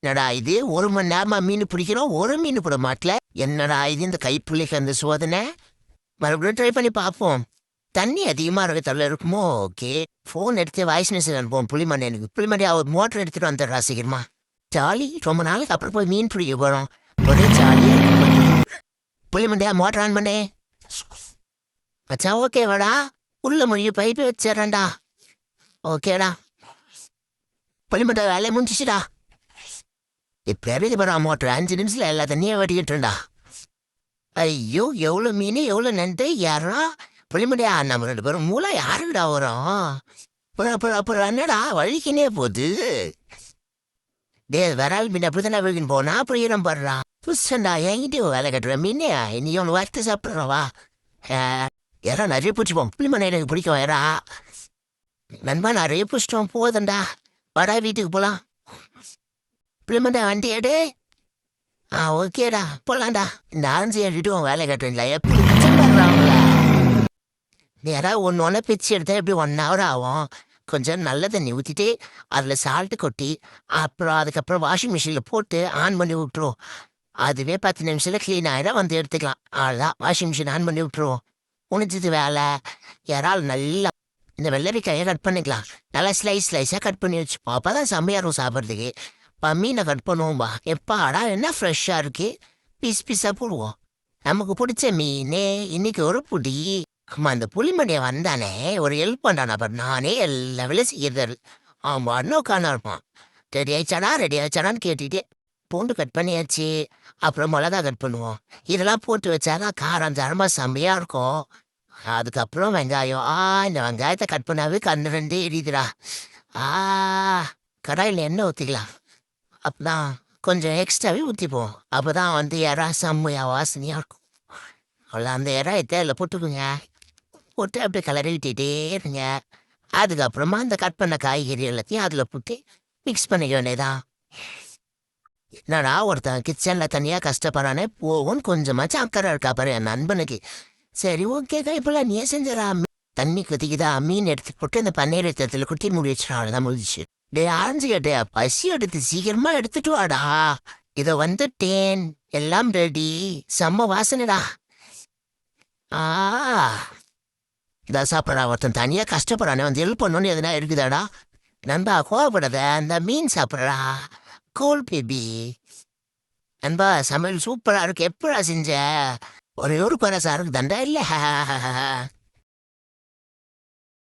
என்னடா இது 1 மணி நேரமா மீன் பிடிக்கிறோம், ஒரு மீன் போட மாட்டல. என்னடா இது இந்த கைப்புள்ளிக்கு அந்த சோதனை. மறுபடியும் ட்ரை பண்ணி பார்ப்போம். தண்ணி அதிகமா இருக்க தள்ள இருக்குமோ? ஓகே. ஃபோன் எடுத்து வாய்ஸ் மெசேஜ் அனுப்புவோம் புளிமண்டி. எனக்கு புளிமண்டி அவர் மோட்டர் எடுத்துட்டு வந்துடுறா சீக்கிரமா. ஜாலி. ரொம்ப நாளுக்கு அப்புறம் போய் மீன் பிடிக்க போறோம். ஒரே ஜாலியா புளிமண்டியா மோட்டர் ஆன் பண்ணே. மச்சான் ஓகேவாடா? உள்ள மொழிய பைப்பு வச்சிடறேன்டா. ஓகேடா. புளிமண்டை வேலையை முடிஞ்சிச்சுடா. இப்போ இறங்கி போகிறா மோட்டர் 5 நிமிஷத்தில் எல்லா தண்ணியும் வெட்டிக்கிட்டுருண்டா. ஐயோ எவ்வளோ மீன் எவ்வளோ நண்டு யாரா புளிமண்டியா நம்ம 2 பேரும் மூளை யாருடா வரும். அப்புறம் அப்புறம் அப்புறம் என்னடா வழிக்கினே போகுது. டே வரால் மீன் அப்படி தானே வழிக்கின்னு போனா அப்புறம் ஈரம் படுறா. புதுசண்டா என்கிட்ட வேலை கட்டுற மீனே நீ ஒன்று வறுத்து சாப்பிட்றவா. யாரா நிறைய பிடிச்சிப்போம் புளிமண்டை எனக்கு பிடிக்கும் யாரா. நண்பா நிறைய பிடிச்சிட்டோம் போதண்டா. வரா வீட்டுக்கு போகலாம். புளிமண்டை வண்டி எடு. ஓகேடா போலாம்டா. இந்த ஆரஞ்சு ஏறிட்டு வேலை கட்டுறீங்களா? எப்படி வர்றாங்களா? நீ யாராவது ஒன்று பிச்சு எடுத்தா எப்படி 1 hour ஆகும். கொஞ்சம் நல்ல தண்ணி ஊற்றிட்டு அதில் சால்ட்டு கொட்டி அப்புறம் அதுக்கப்புறம் வாஷிங் மிஷினில் போட்டு ஆன் பண்ணி விட்ருவோம். அதுவே 10 நிமிஷத்தில் க்ளீன் ஆகிடும், வந்து எடுத்துக்கலாம். அவ்வளோதான், வாஷிங் மிஷின் ஆன் பண்ணி விட்ருவோம். முடிஞ்சது வேலை. யாரால் நல்லா இந்த வெள்ளரிக்காயை கட் பண்ணிக்கலாம். நல்லா ஸ்லைஸாக கட் பண்ணி வச்சுப்போம். அப்போ தான் செம்மையாக இருக்கும் சாப்பிட்றதுக்கு. மீனை கட் பண்ணுவோம்பா. எப்பாடா என்ன ஃப்ரெஷ்ஷாக இருக்கு. பீஸாக போடுவோம். நமக்கு பிடிச்ச மீன் இன்னைக்கு ஒரு புடி. ஆமாம், அந்த புளிமண்டியை வந்தானே ஒரு ஹெல்ப் பண்ணானா பாரு. நானே எல்லா வேலையும் செய்யறது. ஆமாம், இன்னும் உட்காந்து இருப்பான். ரெடி ஆயிடுச்சாடான்னு கேட்டுட்டு பூண்டு கட் பண்ணியாச்சு. அப்புறம் மிளகா கட் பண்ணுவோம். இதெல்லாம் போட்டு வச்சாதான் காரம் தரமாக செம்மையாக இருக்கும். அதுக்கப்புறம் வெங்காயம். இந்த வெங்காயத்தை கட் பண்ணாவே கண்ணு 2 எரியுதுடா. கடாயில் எண்ணெய் ஊற்றிக்கலாம். அப்போதான் கொஞ்சம் எக்ஸ்ட்ராவே ஊற்றிப்போம். அப்போ தான் வந்து இறா செம்மையாக வாசனையாக இருக்கும். அவ்வளோ அந்த இறாயத்தை அதில் போட்டுக்குங்க. போட்டு அப்படியே கிளறி விட்டுட்டே இருங்க. அதுக்கப்புறமா அந்த கட் பண்ண காய்கறி எல்லாத்தையும் அதில் போட்டு மிக்ஸ் பண்ணிக்க வேண்டியதான். என்னடா ஒருத்தன் கிச்சனில் தனியாக கஷ்டப்படுறானே போவோன்னு கொஞ்சமாச்சும் அக்கறை இருக்கா பாரு என் நண்பனுக்கு. சரி ஓகேக்கா, இப்போல்லாம் நீயே செஞ்சிடா. தண்ணி கொதிக்குதா, மீன் எடுத்து போட்டு அந்த பன்னீர் எடுத்துல குட்டி மூடி வச்சிடா. அவ்வளோதான் முடிஞ்சிச்சு. டே ஆரஞ்சு கேட்டே பசி எடுத்து சீக்கிரமா எடுத்துட்டு வாடா. இதை வந்துட்டேன், எல்லாம் ரெடி. செம்ம வாசனைடா. இதான் சாப்பிட்றா. ஒருத்தன் தனியாக கஷ்டப்படுறானே வந்து ஹெல்ப் பண்ணணும்னு எதுனா இருக்குதாடா. நண்பா கோவப்படாத, அந்த மீன் சாப்பிட்றா. கோல் பேபி. நண்பா சமையல் சூப்பராக இருக்கு. எப்படா செஞ்ச? ஒரே ஒரு பரசாருக்கு தண்டா இல்லை.